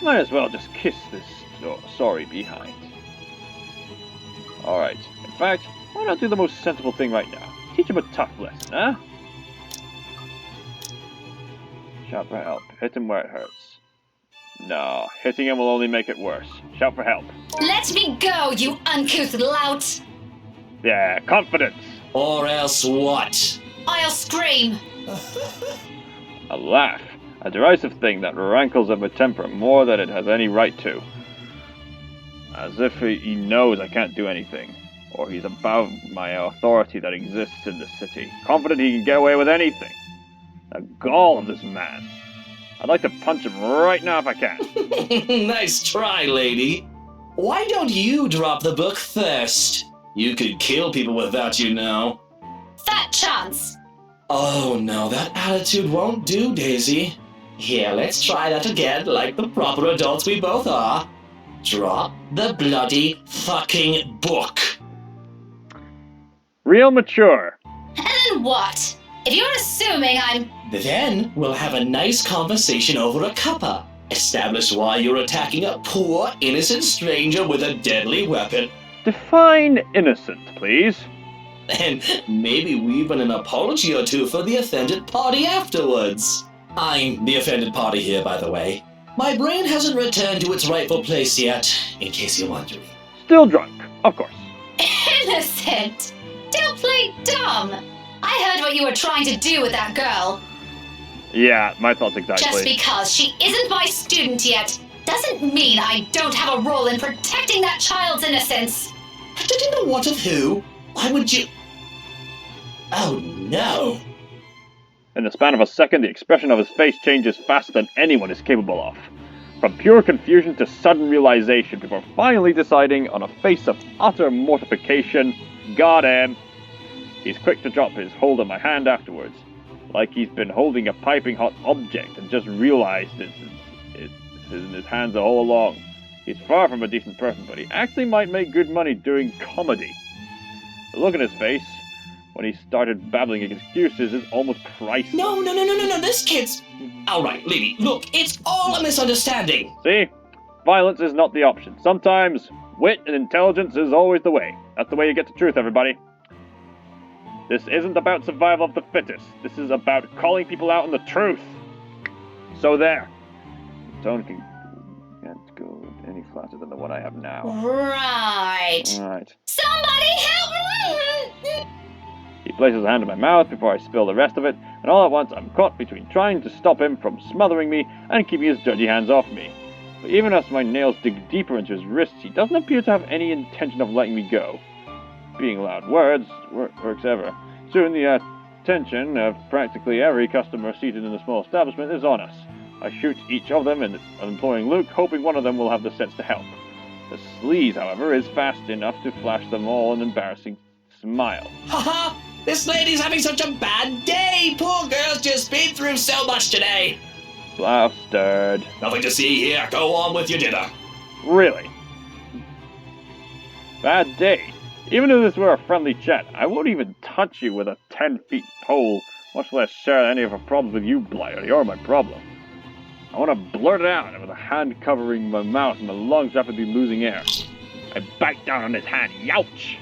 might as well just kiss this sorry behind. Alright, in fact, why not do the most sensible thing right now? Teach him a tough lesson, huh? Shout for help. Hit him where it hurts. No, hitting him will only make it worse. Shout for help. Let me go, you uncouth lout. Yeah, confidence. Or else what? I'll scream. A laugh. A derisive thing that rankles at my temper more than it has any right to. As if he knows I can't do anything, or he's above my authority that exists in the city, confident he can get away with anything. The gall of this man. I'd like to punch him right now if I can. Nice try, lady. Why don't you drop the book first? You could kill people with that, you know. Fat chance. Oh no, that attitude won't do, Daisy. Here, let's try that again, like the proper adults we both are. Drop the bloody fucking book. Real mature. And then what? If you're assuming I'm... Then we'll have a nice conversation over a cuppa. Establish why you're attacking a poor, innocent stranger with a deadly weapon. Define innocent, please. And maybe weave in an apology or two for the offended party afterwards. I'm the offended party here, by the way. My brain hasn't returned to its rightful place yet, in case you're wondering. Still drunk, of course. Innocent. Don't play dumb. I heard what you were trying to do with that girl. Yeah, my thoughts exactly. Just because she isn't my student yet doesn't mean I don't have a role in protecting that child's innocence. Protecting the what of who? Why would you... Oh no. In the span of a second, the expression of his face changes faster than anyone is capable of. From pure confusion to sudden realization, before finally deciding on a face of utter mortification, got him. He's quick to drop his hold on my hand afterwards, like he's been holding a piping hot object and just realized it's in his hands all along. He's far from a decent person, but he actually might make good money doing comedy. The look on his face when he started babbling excuses is almost priceless. No, this kid's... Alright, Lily, look, it's all a misunderstanding. See? Violence is not the option. Sometimes wit and intelligence is always the way. That's the way you get to truth, everybody. This isn't about survival of the fittest. This is about calling people out on the truth. So there. The tone can't go any flatter than the one I have now. Right. Alright. Somebody help me! He places a hand in my mouth before I spill the rest of it, and all at once I'm caught between trying to stop him from smothering me and keeping his dirty hands off me. But even as my nails dig deeper into his wrists, he doesn't appear to have any intention of letting me go. Being loud words works ever. Soon the attention of practically every customer seated in the small establishment is on us. I shoot each of them in an imploring look, hoping one of them will have the sense to help. The sleaze, however, is fast enough to flash them all an embarrassing smile. Haha! This lady's having such a bad day! Poor girl's just been through so much today! Bastard. Nothing to see here. Go on with your dinner. Really? Bad day. Even if this were a friendly chat, I won't even touch you with a 10-foot pole, much less share any of our problems with you, Blighter. You're my problem. I want to blurt it out with a hand covering my mouth and my lungs rapidly losing air. I bite down on his hand. Youch!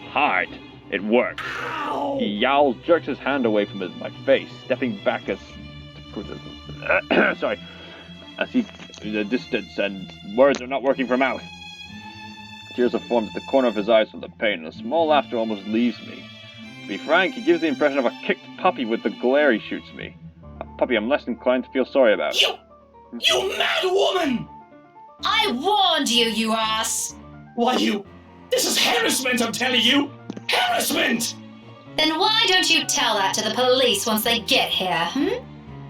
Hard. It worked. Ow. He yowls, jerks his hand away from my face, stepping back as he the distance, and words are not working from mouth. Tears have formed at the corner of his eyes from the pain, and a small laughter almost leaves me. To be frank, he gives the impression of a kicked puppy with the glare he shoots me. A puppy I'm less inclined to feel sorry about. You mad woman! I warned you, you ass! Why, this is harassment, I'm telling you! Harassment! Then why don't you tell that to the police once they get here,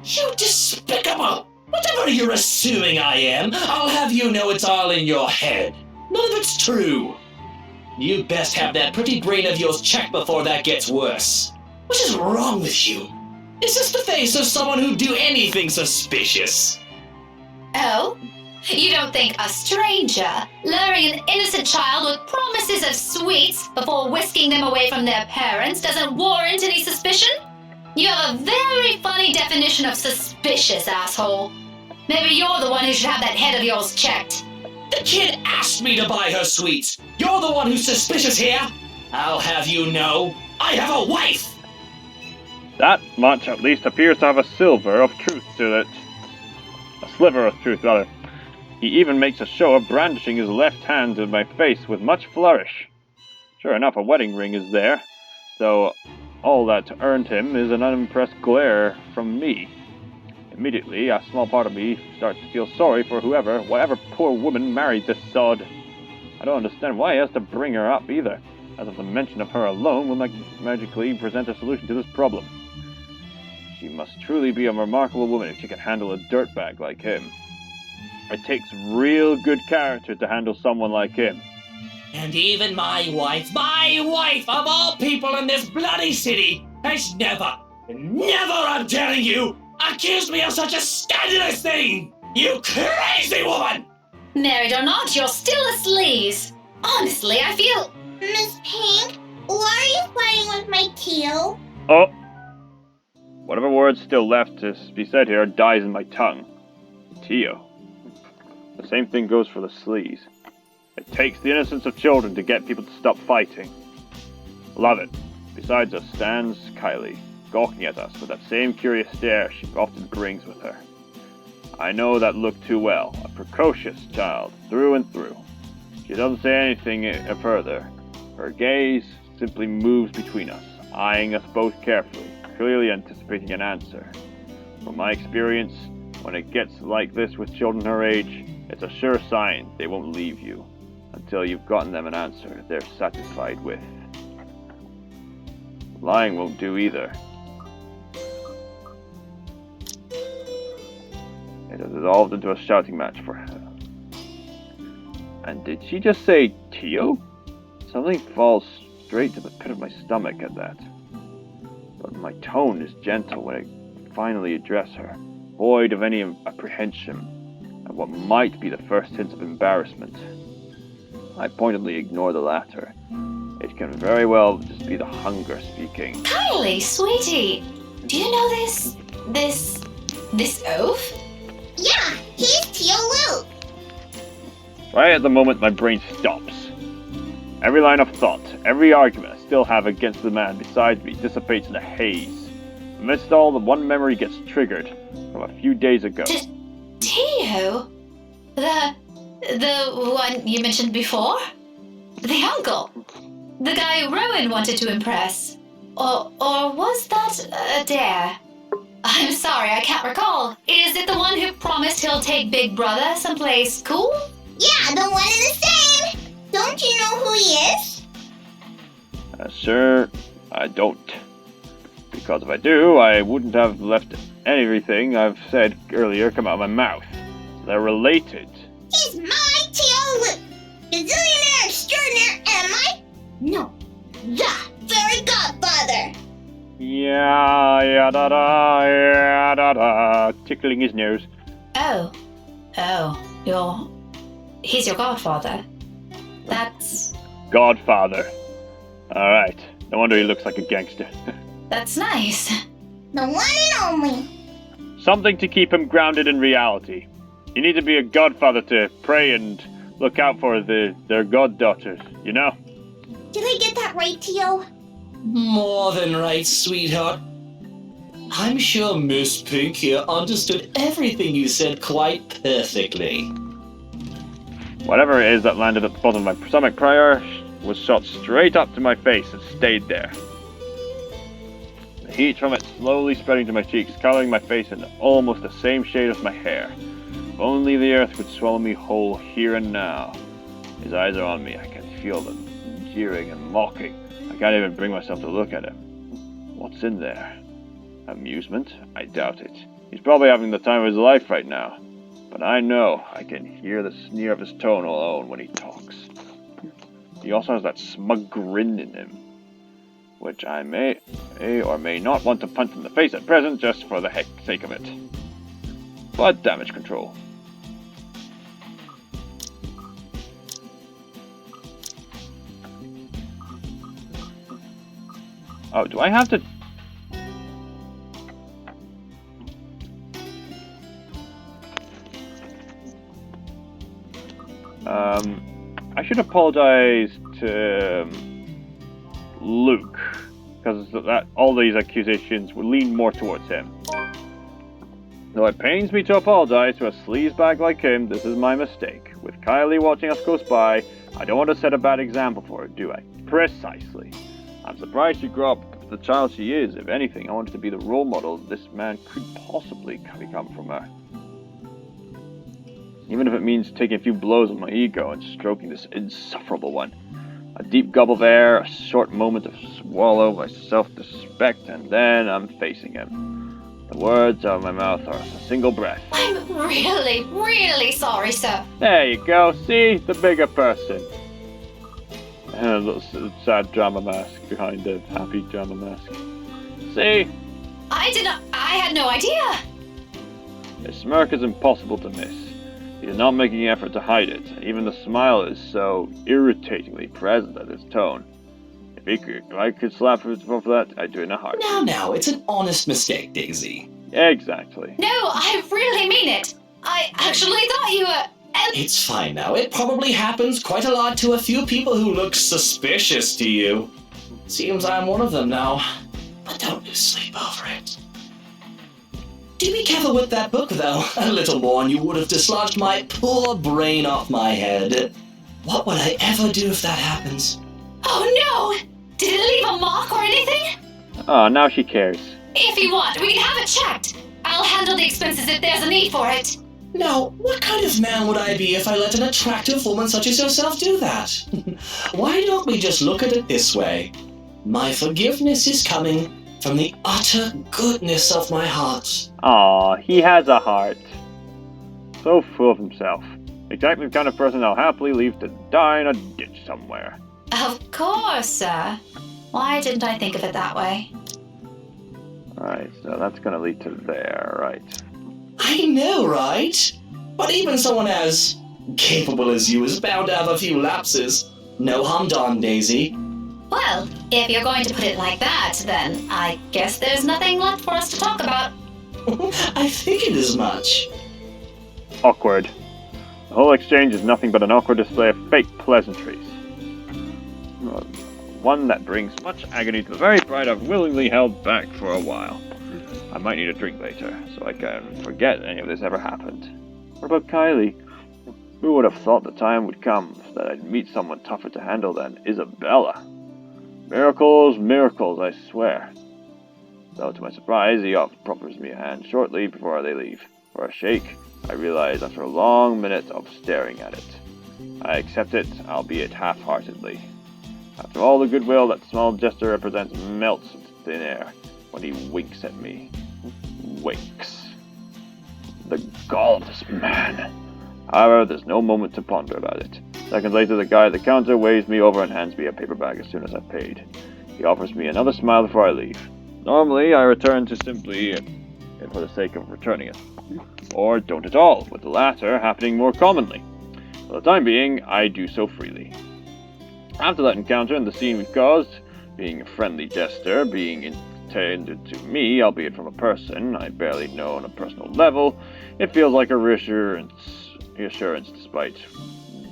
You despicable! Whatever you're assuming I am, I'll have you know it's all in your head. None of it's true. You best have that pretty brain of yours checked before that gets worse. What is wrong with you? Is this the face of someone who'd do anything suspicious? Oh? You don't think a stranger luring an innocent child with promises of sweets before whisking them away from their parents doesn't warrant any suspicion? You have a very funny definition of suspicious, asshole. Maybe you're the one who should have that head of yours checked. The kid asked me to buy her sweets. You're the one who's suspicious here. I'll have you know, I have a wife. That much at least appears to have a sliver of truth to it. A sliver of truth, rather. He even makes a show of brandishing his left hand in my face with much flourish. Sure enough, a wedding ring is there, though all that earned him is an unimpressed glare from me. Immediately, a small part of me starts to feel sorry for whatever poor woman married this sod. I don't understand why he has to bring her up either, as if the mention of her alone will magically present a solution to this problem. She must truly be a remarkable woman if she can handle a dirtbag like him. It takes real good character to handle someone like him. And even my wife of all people in this bloody city, has never, I'm telling you, accused me of such a scandalous thing! You crazy woman! Married or not, you're still a sleaze. Honestly, I feel... Miss Pink, why are you fighting with my Kneale? Oh! Whatever words still left to be said here dies in my tongue. Tio. The same thing goes for the sleaze. It takes the innocence of children to get people to stop fighting. Love it. Besides us stands Kylie, gawking at us with that same curious stare she often brings with her. I know that look too well. A precocious child, through and through. She doesn't say anything further. Her gaze simply moves between us, eyeing us both carefully, clearly anticipating an answer. From my experience, when it gets like this with children her age, it's a sure sign they won't leave you until you've gotten them an answer they're satisfied with. Lying won't do either. It has evolved into a shouting match for her. And did she just say Tio? Something falls straight to the pit of my stomach at that. But my tone is gentle when I finally address her, void of any apprehension. I what might be the first hints of embarrassment. I pointedly ignore the latter. It can very well just be the hunger speaking. Kylie, sweetie, do you know this oaf? Yeah, he's Kneale. Right at the moment, my brain stops. Every line of thought, every argument I still have against the man beside me dissipates in a haze. Amidst all, the one memory gets triggered from a few days ago. Tio? The one you mentioned before? The uncle? The guy Rowan wanted to impress? Or was that a dare? I'm sorry, I can't recall. Is it the one who promised he'll take Big Brother someplace cool? Yeah, the one in the same. Don't you know who he is? Sir, I don't. Because if I do, I wouldn't have left everything I've said earlier come out of my mouth. They're related. He's my Kneale, gazillionaire extraordinaire, and no, the fairy godfather. Yeah, da, tickling his nose. Oh, he's your godfather. That's... Godfather. Alright, no wonder he looks like a gangster. That's nice. The one and only. Something to keep him grounded in reality. You need to be a godfather to pray and look out for their goddaughters, you know? Did I get that right, Kneale? More than right, sweetheart. I'm sure Miss Pink here understood everything you said quite perfectly. Whatever it is that landed at the bottom of my stomach prior was shot straight up to my face and stayed there. The heat from it slowly spreading to my cheeks, coloring my face in almost the same shade as my hair. If only the earth could swallow me whole here and now. His eyes are on me, I can feel them, jeering and mocking. I can't even bring myself to look at him. What's in there? Amusement? I doubt it. He's probably having the time of his life right now. But I know I can hear the sneer of his tone alone when he talks. He also has that smug grin in him, which I may or may not want to punch in the face at present just for the sake of it. But damage control. Oh, do I have to... I should apologize to Luke, because all these accusations would lean more towards him. Though it pains me to apologize to a sleazebag like him, this is my mistake. With Kylie watching us close by, I don't want to set a bad example for her, do I? Precisely. I'm surprised she grew up the child she is. If anything, I wanted to be the role model this man could possibly become from her. Even if it means taking a few blows on my ego and stroking this insufferable one. A deep gulp of air, a short moment to swallow my self-respect, and then I'm facing him. The words out of my mouth are a single breath. I'm really, really sorry, sir. There you go, see? The bigger person. And a little sad drama mask behind a happy drama mask. See? I had no idea. His smirk is impossible to miss. He is not making an effort to hide it. Even the smile is so irritatingly present at his tone. If I could slap him for that, I'd do it in a heartbeat. Now, it's an honest mistake, Daisy. Exactly. No, I really mean it. I actually thought you were... It's fine now. It probably happens quite a lot to a few people who look suspicious to you. Seems I'm one of them now. But don't lose sleep over it. Do be careful with that book, though. A little more and you would have dislodged my poor brain off my head. What would I ever do if that happens? Oh no! Did it leave a mark or anything? Oh, now she cares. If you want, we can have it checked. I'll handle the expenses if there's a need for it. Now, what kind of man would I be if I let an attractive woman such as yourself do that? Why don't we just look at it this way? My forgiveness is coming from the utter goodness of my heart. Aw, he has a heart. So full of himself. Exactly the kind of person I'll happily leave to die in a ditch somewhere. Of course, sir. Why didn't I think of it that way? Alright, so that's gonna lead to there, right? I know, right? But even someone as capable as you is bound to have a few lapses. No harm done, Daisy. Well, if you're going to put it like that, then I guess there's nothing left for us to talk about. I figured as much. Awkward. The whole exchange is nothing but an awkward display of fake pleasantries. One that brings much agony to the very pride I've willingly held back for a while. I might need a drink later, so I can forget any of this ever happened. What about Kylie? Who would have thought the time would come that I'd meet someone tougher to handle than Isabella? Miracles, miracles, I swear. Though to my surprise, he offers me a hand shortly before they leave. For a shake, I realize after a long minute of staring at it. I accept it, albeit half-heartedly. After all the goodwill, that small gesture represents melts into thin air when he winks at me. Winks. The gall of this man. However, there's no moment to ponder about it. Seconds later, the guy at the counter waves me over and hands me a paper bag as soon as I've paid. He offers me another smile before I leave. Normally, I return to simply for the sake of returning it. Or don't at all, with the latter happening more commonly. For the time being, I do so freely. After that encounter and the scene we caused, being a friendly jester, being intended to me, albeit from a person I barely know on a personal level, it feels like a reassurance despite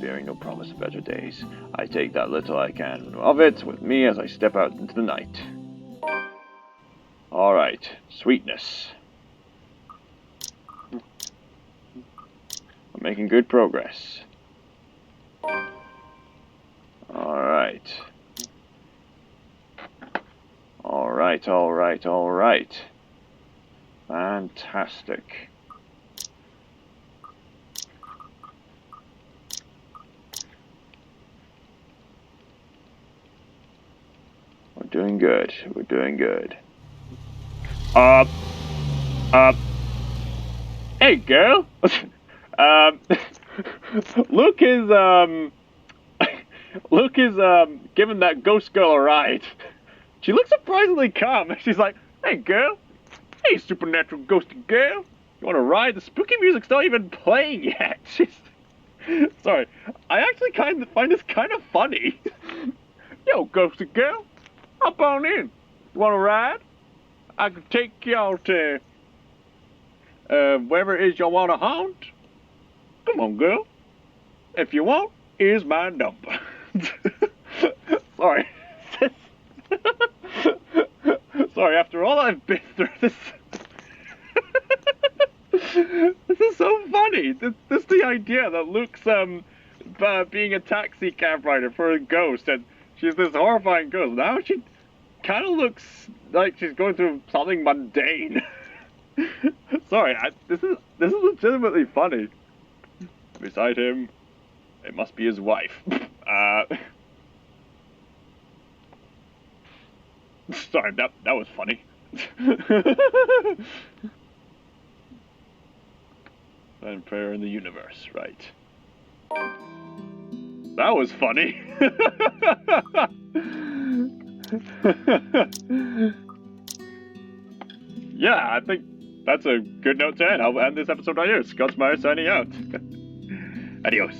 bearing no promise of better days. I take that little I can of it with me as I step out into the night. Alright, sweetness. I'm making good progress. Alright. Alright. Fantastic. We're doing good. Hey girl! Luke is giving that ghost girl a ride. She looks surprisingly calm. She's like, hey girl, hey supernatural ghosty girl, you want to ride? The spooky music's not even playing yet. Sorry, I actually find this kind of funny. Yo, ghosty girl, hop on in. You want to ride? I can take y'all to wherever it is y'all want to haunt. Come on, girl. If you want, here's my number. Sorry. Sorry, after all I've been through, this is so funny. This is the idea that Luke's being a taxi cab rider for a ghost, and she's this horrifying ghost. Now she kind of looks like she's going through something mundane. Sorry, this is legitimately funny. Beside him, it must be his wife. Sorry, that was funny. And prayer in the universe, right? That was funny. Yeah, I think that's a good note to end. I'll end this episode right here. Scott Meyer signing out. Adios.